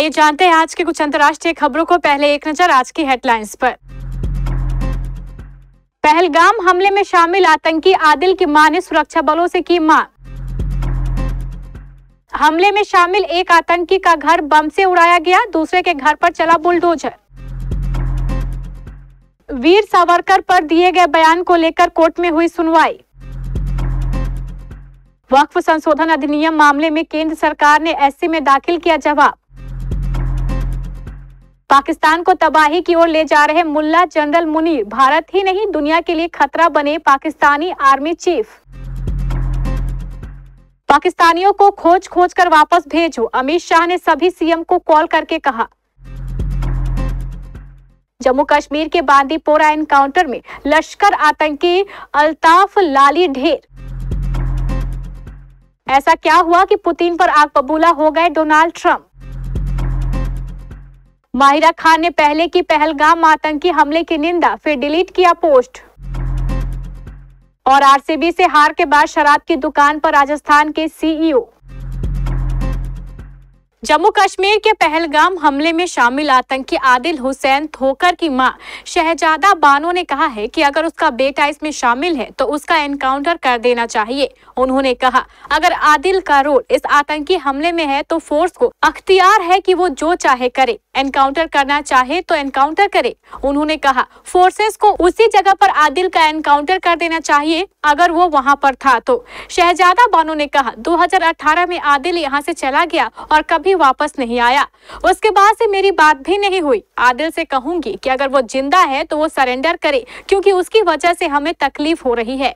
आइए जानते हैं आज के कुछ अंतर्राष्ट्रीय खबरों को। पहले एक नजर आज की हेडलाइंस पर। पहलगाम हमले में शामिल आतंकी आदिल की मां ने सुरक्षा बलों से की मांग। हमले में शामिल एक आतंकी का घर बम से उड़ाया गया, दूसरे के घर पर चला बुलडोजर। वीर सावरकर पर दिए गए बयान को लेकर कोर्ट में हुई सुनवाई। वक्फ संशोधन अधिनियम मामले में केंद्र सरकार ने एससी में दाखिल किया जवाब। पाकिस्तान को तबाही की ओर ले जा रहे मुल्ला जनरल मुनीर भारत ही नहीं दुनिया के लिए खतरा बने, पाकिस्तानी आर्मी चीफ। पाकिस्तानियों को खोज खोज कर वापस भेजो, अमित शाह ने सभी सीएम को कॉल करके कहा। जम्मू कश्मीर के बांदीपोरा एनकाउंटर में लश्कर आतंकी अल्ताफ लाली ढेर। ऐसा क्या हुआ कि पुतिन पर आग बबूला हो गए डोनाल्ड ट्रंप। माहिरा खान ने पहले की पहलगाम आतंकी हमले की निंदा, फिर डिलीट किया पोस्ट। और आरसीबी से हार के बाद शराब की दुकान पर राजस्थान के सीईओ। जम्मू कश्मीर के पहलगाम हमले में शामिल आतंकी आदिल हुसैन ठोकर की मां शहजादा बानो ने कहा है कि अगर उसका बेटा इसमें शामिल है तो उसका एनकाउंटर कर देना चाहिए। उन्होंने कहा, अगर आदिल का रोल इस आतंकी हमले में है तो फोर्स को अख्तियार है कि वो जो चाहे करे, एनकाउंटर करना चाहे तो एनकाउंटर करे। उन्होंने कहा, फोर्सेस को उसी जगह पर आदिल का एनकाउंटर कर देना चाहिए अगर वो वहां पर था तो। शहजादा बानो ने कहा, 2018 में आदिल यहाँ से चला गया और कभी वापस नहीं आया। उसके बाद से मेरी बात भी नहीं हुई। आदिल से कहूंगी कि अगर वो जिंदा है तो वो सरेंडर करे, क्योंकि उसकी वजह से हमें तकलीफ हो रही है।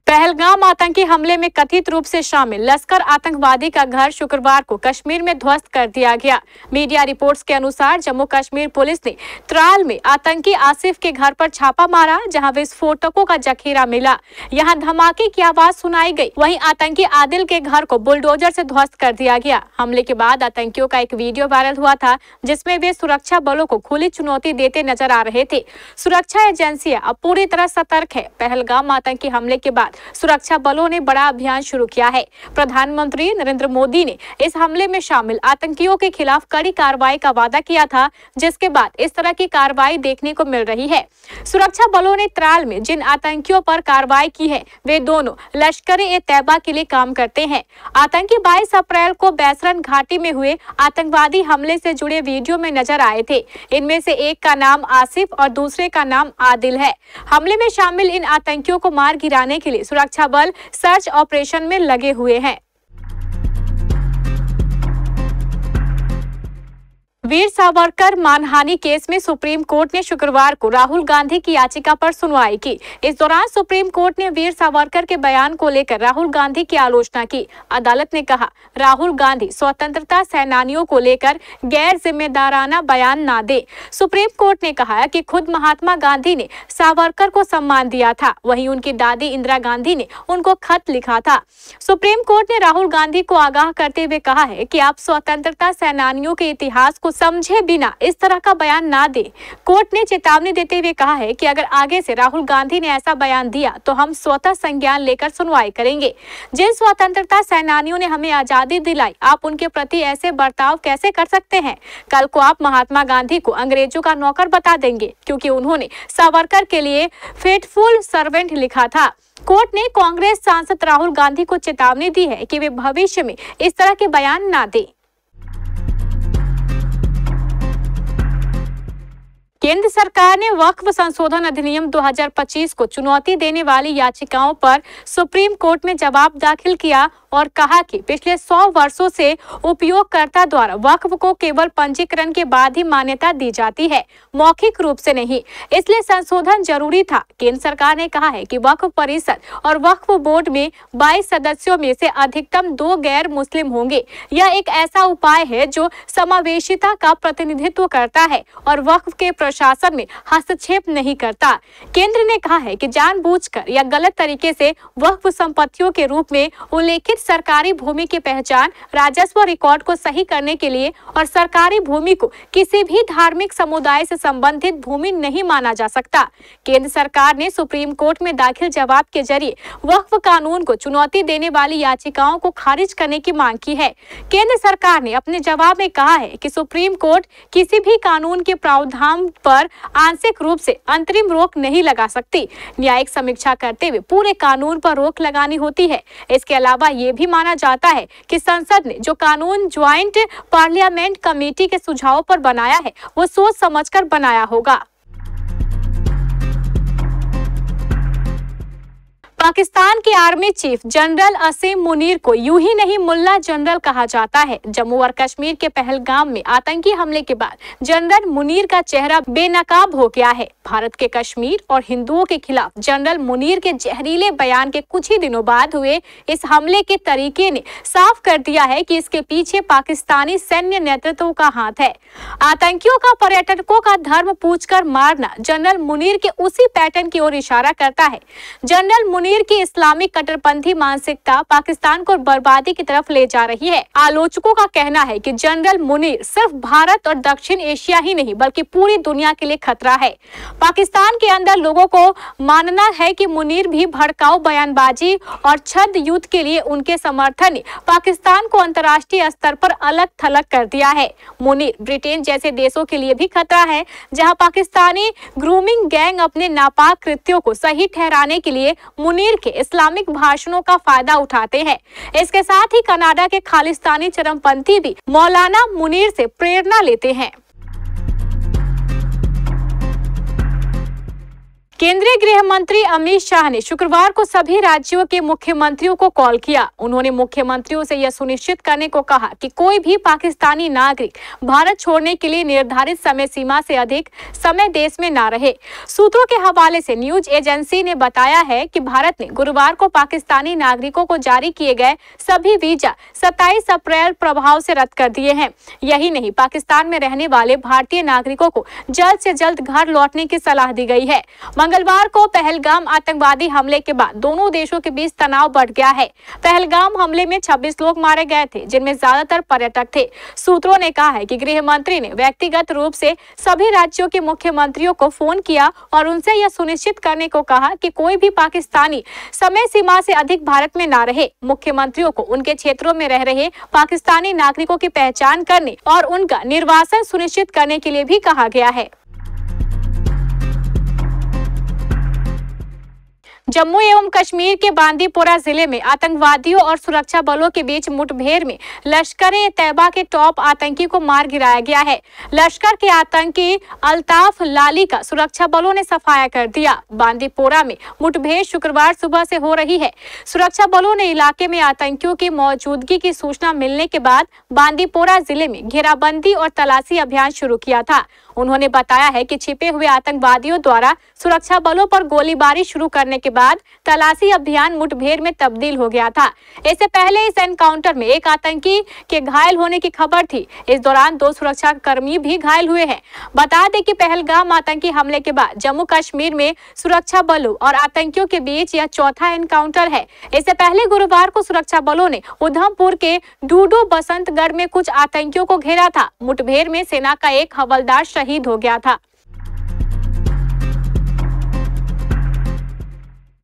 पहलगाम आतंकी हमले में कथित रूप से शामिल लश्कर आतंकवादी का घर शुक्रवार को कश्मीर में ध्वस्त कर दिया गया। मीडिया रिपोर्ट्स के अनुसार जम्मू कश्मीर पुलिस ने त्राल में आतंकी आसिफ के घर पर छापा मारा, जहां विस्फोटकों का जखीरा मिला। यहां धमाके की आवाज सुनाई गई। वहीं आतंकी आदिल के घर को बुलडोजर से ध्वस्त कर दिया गया। हमले के बाद आतंकियों का एक वीडियो वायरल हुआ था, जिसमें वे सुरक्षा बलों को खुली चुनौती देते नजर आ रहे थे। सुरक्षा एजेंसियां अब पूरी तरह सतर्क है। पहलगाम आतंकी हमले के बाद सुरक्षा बलों ने बड़ा अभियान शुरू किया है। प्रधानमंत्री नरेंद्र मोदी ने इस हमले में शामिल आतंकियों के खिलाफ कड़ी कार्रवाई का वादा किया था, जिसके बाद इस तरह की कार्रवाई देखने को मिल रही है। सुरक्षा बलों ने त्राल में जिन आतंकियों पर कार्रवाई की है वे दोनों लश्कर-ए-तैयबा के लिए काम करते हैं। आतंकी 22 अप्रैल को बैसरन घाटी में हुए आतंकवादी हमले से जुड़े वीडियो में नजर आए थे। इनमें से एक का नाम आसिफ और दूसरे का नाम आदिल है। हमले में शामिल इन आतंकियों को मार गिराने के लिए सुरक्षा बल सर्च ऑपरेशन में लगे हुए हैं। वीर सावरकर मानहानि केस में सुप्रीम कोर्ट ने शुक्रवार को राहुल गांधी की याचिका पर सुनवाई की। इस दौरान सुप्रीम कोर्ट ने वीर सावरकर के बयान को लेकर राहुल गांधी की आलोचना की। अदालत ने कहा, राहुल गांधी स्वतंत्रता सेनानियों को लेकर गैर जिम्मेदाराना बयान ना दे। सुप्रीम कोर्ट ने कहा कि खुद महात्मा गांधी ने सावरकर को सम्मान दिया था, वहीं उनकी दादी इंदिरा गांधी ने उनको खत लिखा था। सुप्रीम कोर्ट ने राहुल गांधी को आगाह करते हुए कहा है कि आप स्वतंत्रता सेनानियों के इतिहास को समझे बिना इस तरह का बयान ना दे। कोर्ट ने चेतावनी देते हुए कहा है कि अगर आगे से राहुल गांधी ने ऐसा बयान दिया तो हम स्वतः संज्ञान लेकर सुनवाई करेंगे। जिन स्वतंत्रता सेनानियों ने हमें आजादी दिलाई, आप उनके प्रति ऐसे बर्ताव कैसे कर सकते हैं? कल को आप महात्मा गांधी को अंग्रेजों का नौकर बता देंगे, क्योंकि उन्होंने सावरकर के लिए फेथफुल सर्वेंट लिखा था। कोर्ट ने कांग्रेस सांसद राहुल गांधी को चेतावनी दी है कि वे भविष्य में इस तरह के बयान ना दें। केंद्र सरकार ने वक्फ संशोधन अधिनियम 2025 को चुनौती देने वाली याचिकाओं पर सुप्रीम कोर्ट में जवाब दाखिल किया और कहा कि पिछले 100 वर्षों से उपयोगकर्ता द्वारा वक्फ को केवल पंजीकरण के बाद ही मान्यता दी जाती है, मौखिक रूप से नहीं। इसलिए संशोधन जरूरी था। केंद्र सरकार ने कहा है कि वक्फ परिषद और वक्फ बोर्ड में 22 सदस्यों में से अधिकतम 2 गैर मुस्लिम होंगे। यह एक ऐसा उपाय है जो समावेशिता का प्रतिनिधित्व करता है और वक्फ के प्रशासन में हस्तक्षेप नहीं करता। केंद्र ने कहा है कि जानबूझकर या गलत तरीके से वक्फ संपत्तियों के रूप में उल्लेखित अवैध सरकारी भूमि की पहचान, राजस्व रिकॉर्ड को सही करने के लिए और सरकारी भूमि को किसी भी धार्मिक समुदाय से संबंधित भूमि नहीं माना जा सकता। केंद्र सरकार ने सुप्रीम कोर्ट में दाखिल जवाब के जरिए वक्फ कानून को चुनौती देने वाली याचिकाओं को खारिज करने की मांग की है। केंद्र सरकार ने अपने जवाब में कहा है कि सुप्रीम कोर्ट किसी भी कानून के प्रावधान पर आंशिक रूप से अंतरिम रोक नहीं लगा सकती। न्यायिक समीक्षा करते हुए पूरे कानून पर रोक लगानी होती है। इसके अलावा ये भी माना जाता है कि संसद ने जो कानून ज्वाइंट पार्लियामेंट कमेटी के सुझावों पर बनाया है वो सोच समझकर बनाया होगा। पाकिस्तान के आर्मी चीफ जनरल असीम मुनीर को यूं ही नहीं मुल्ला जनरल कहा जाता है। जम्मू और कश्मीर के पहलगाम में आतंकी हमले के बाद जनरल मुनीर का चेहरा बेनकाब हो गया है। भारत के कश्मीर और हिंदुओं के खिलाफ जनरल मुनीर के जहरीले बयान के कुछ ही दिनों बाद हुए इस हमले के तरीके ने साफ कर दिया है कि इसके पीछे पाकिस्तानी सैन्य नेतृत्व का हाथ है। आतंकियों का पर्यटकों का धर्म पूछकर मारना जनरल मुनीर के उसी पैटर्न की ओर इशारा करता है। जनरल मुनीर की इस्लामिक कट्टरपंथी मानसिकता पाकिस्तान को बर्बादी की तरफ ले जा रही है। आलोचकों का कहना है कि जनरल मुनीर सिर्फ भारत और दक्षिण एशिया ही नहीं बल्कि पूरी दुनिया के लिए खतरा है। पाकिस्तान के अंदर लोगों को मानना है कि मुनीर भी भड़काऊ बयानबाजी और छद्म युद्ध के लिए उनके समर्थन ने पाकिस्तान को अंतर्राष्ट्रीय स्तर पर अलग थलग कर दिया है। मुनीर ब्रिटेन जैसे देशों के लिए भी खतरा है, जहां पाकिस्तानी ग्रूमिंग गैंग अपने नापाक कृत्यों को सही ठहराने के लिए मुनीर के इस्लामिक भाषणों का फायदा उठाते हैं। इसके साथ ही कनाडा के खालिस्तानी चरमपंथी भी मौलाना मुनीर से प्रेरणा लेते हैं। केंद्रीय गृह मंत्री अमित शाह ने शुक्रवार को सभी राज्यों के मुख्यमंत्रियों को कॉल किया। उन्होंने मुख्यमंत्रियों से यह सुनिश्चित करने को कहा कि कोई भी पाकिस्तानी नागरिक भारत छोड़ने के लिए निर्धारित समय सीमा से अधिक समय देश में न रहे। सूत्रों के हवाले से न्यूज एजेंसी ने बताया है कि भारत ने गुरुवार को पाकिस्तानी नागरिकों को जारी किए गए सभी वीजा 27 अप्रैल प्रभाव से रद्द कर दिए हैं। यही नहीं, पाकिस्तान में रहने वाले भारतीय नागरिकों को जल्द से जल्द घर लौटने की सलाह दी गई है। मंगलवार को पहलगाम आतंकवादी हमले के बाद दोनों देशों के बीच तनाव बढ़ गया है। पहलगाम हमले में 26 लोग मारे गए थे, जिनमें ज्यादातर पर्यटक थे। सूत्रों ने कहा है कि गृह मंत्री ने व्यक्तिगत रूप से सभी राज्यों के मुख्यमंत्रियों को फोन किया और उनसे यह सुनिश्चित करने को कहा कि कोई भी पाकिस्तानी समय सीमा से अधिक भारत में न रहे। मुख्यमंत्रियों को उनके क्षेत्रों में रह रहे पाकिस्तानी नागरिकों की पहचान करने और उनका निर्वासन सुनिश्चित करने के लिए भी कहा गया है। जम्मू एवं कश्मीर के बांदीपोरा जिले में आतंकवादियों और सुरक्षा बलों के बीच मुठभेड़ में लश्कर-ए-तैयबा के टॉप आतंकी को मार गिराया गया है। लश्कर के आतंकी अल्ताफ लाली का सुरक्षा बलों ने सफाया कर दिया। बांदीपोरा में मुठभेड़ शुक्रवार सुबह से हो रही है। सुरक्षा बलों ने इलाके में आतंकियों की मौजूदगी की सूचना मिलने के बाद बांदीपोरा जिले में घेराबंदी और तलाशी अभियान शुरू किया था। उन्होंने बताया है कि छिपे हुए आतंकवादियों द्वारा सुरक्षा बलों पर गोलीबारी शुरू करने के बाद तलाशी अभियान मुठभेड़ में तब्दील हो गया था। इससे पहले इस एनकाउंटर में एक आतंकी के घायल होने की खबर थी। इस दौरान 2 सुरक्षा कर्मी भी घायल हुए हैं। बता दें कि पहलगाम आतंकी हमले के बाद जम्मू कश्मीर में सुरक्षा बलों और आतंकियों के बीच यह चौथा एनकाउंटर है। इससे पहले गुरुवार को सुरक्षा बलों ने उधमपुर के डूडू बसंतगढ़ में कुछ आतंकियों को घेरा था। मुठभेड़ में सेना का एक हवलदार शहीद हो गया था।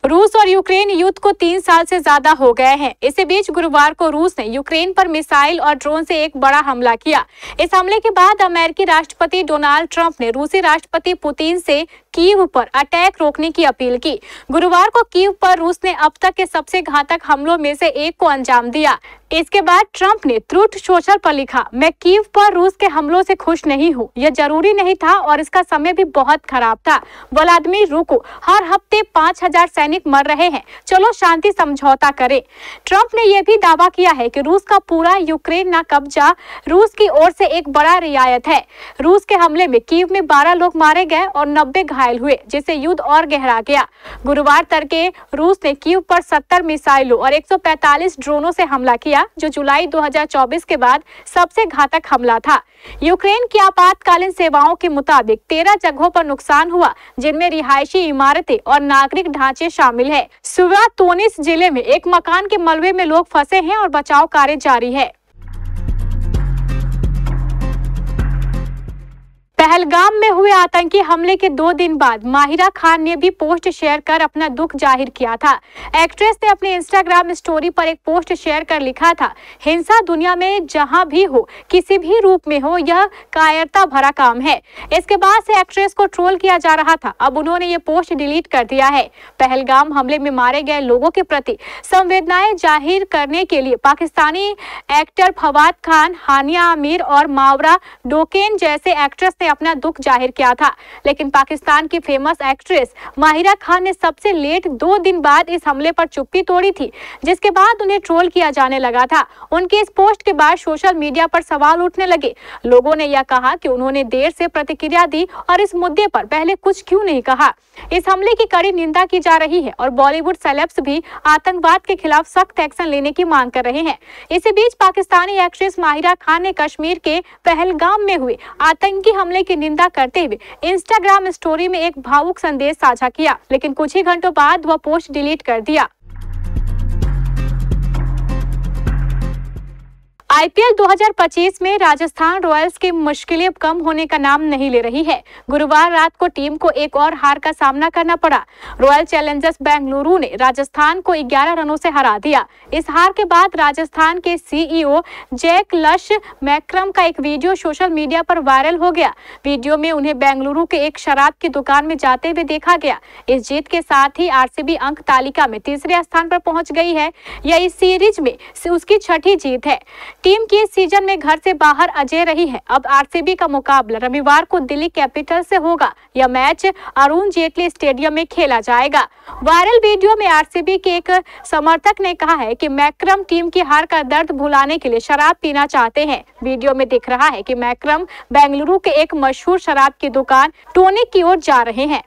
रूस और यूक्रेन युद्ध को 3 साल से ज्यादा हो गए हैं। इसी बीच गुरुवार को रूस ने यूक्रेन पर मिसाइल और ड्रोन से एक बड़ा हमला किया। इस हमले के बाद अमेरिकी राष्ट्रपति डोनाल्ड ट्रंप ने रूसी राष्ट्रपति पुतिन से कीव पर अटैक रोकने की अपील की। गुरुवार को कीव पर रूस ने अब तक के सबसे घातक हमलों में से एक को अंजाम दिया। इसके बाद ट्रंप ने ट्रूथ सोशल पर लिखा, मैं कीव पर रूस के हमलों से खुश नहीं हूँ। यह जरूरी नहीं था और इसका समय भी बहुत खराब था। व्लादिमीर रुको, हर हफ्ते 5000 सैनिक मर रहे हैं, चलो शांति समझौता करें। ट्रंप ने यह भी दावा किया है कि रूस का पूरा यूक्रेन न कब्जा रूस की ओर से एक बड़ा रियायत है। रूस के हमले में कीव में 12 लोग मारे गए और 90 घायल घायल हुए, जिससे युद्ध और गहरा गया। गुरुवार तड़के रूस ने कीव पर 70 मिसाइलों और 145 ड्रोनों से हमला किया, जो जुलाई 2024 के बाद सबसे घातक हमला था। यूक्रेन की आपातकालीन सेवाओं के मुताबिक 13 जगहों पर नुकसान हुआ, जिनमें रिहायशी इमारतें और नागरिक ढांचे शामिल है। सुवातोनिस जिले में एक मकान के मलबे में लोग फंसे हैं और बचाव कार्य जारी है। पहलगाम में हुए आतंकी हमले के 2 दिन बाद माहिरा खान ने भी पोस्ट शेयर कर अपना दुख जाहिर किया था। एक्ट्रेस ने अपने इंस्टाग्राम स्टोरी पर एक पोस्ट शेयर कर लिखा था, हिंसा दुनिया में जहां भी हो, किसी भी रूप में हो, यह कायरता भरा काम है। इसके बाद से एक्ट्रेस को ट्रोल किया जा रहा था। अब उन्होंने ये पोस्ट डिलीट कर दिया है। पहलगाम हमले में मारे गए लोगों के प्रति संवेदनाएं जाहिर करने के लिए पाकिस्तानी एक्टर फवाद खान, हानिया आमिर और मावरा डोकेन जैसे एक्ट्रेस ने अपना दुख जाहिर किया था, लेकिन पाकिस्तान की फेमस एक्ट्रेस माहिरा खान ने सबसे लेट 2 दिन बाद इस हमले पर चुप्पी तोड़ी थी, जिसके बाद उन्हें ट्रोल किया जाने लगा था। उनके इस पोस्ट के बाद सोशल मीडिया पर सवाल उठने लगे। लोगों ने यह कहा कि उन्होंने देर से प्रतिक्रिया दी और इस मुद्दे पर पहले कुछ क्यों नहीं कहा। इस हमले की कड़ी निंदा की जा रही है और बॉलीवुड सेलेब्स भी आतंकवाद के खिलाफ सख्त एक्शन लेने की मांग कर रहे हैं। इसी बीच पाकिस्तानी एक्ट्रेस माहिरा खान ने कश्मीर के पहलगाम में हुए आतंकी हमले की निंदा करते हुए इंस्टाग्राम स्टोरी में एक भावुक संदेश साझा किया, लेकिन कुछ ही घंटों बाद वह पोस्ट डिलीट कर दिया। आईपीएल 2025 में राजस्थान रॉयल्स की मुश्किलें कम होने का नाम नहीं ले रही है। गुरुवार रात को टीम को एक और हार का सामना करना पड़ा। रॉयल चैलेंजर्स बेंगलुरु ने राजस्थान को 11 रनों से हरा दिया। इस हार के बाद राजस्थान के सीईओ जैक लश मैक्रम का एक वीडियो सोशल मीडिया पर वायरल हो गया। वीडियो में उन्हें बेंगलुरु के एक शराब की दुकान में जाते हुए देखा गया। इस जीत के साथ ही आरसीबी अंक तालिका में तीसरे स्थान पर पहुंच गई है। यह इस सीरीज में उसकी 6ठी जीत है। टीम की इस सीजन में घर से बाहर अजय रही है। अब आरसीबी का मुकाबला रविवार को दिल्ली कैपिटल से होगा। यह मैच अरुण जेटली स्टेडियम में खेला जाएगा। वायरल वीडियो में आरसीबी के एक समर्थक ने कहा है कि मैक्रम टीम की हार का दर्द भुलाने के लिए शराब पीना चाहते हैं। वीडियो में दिख रहा है कि मैक्रम बेंगलुरु के एक मशहूर शराब की दुकान टोनिक की ओर जा रहे हैं।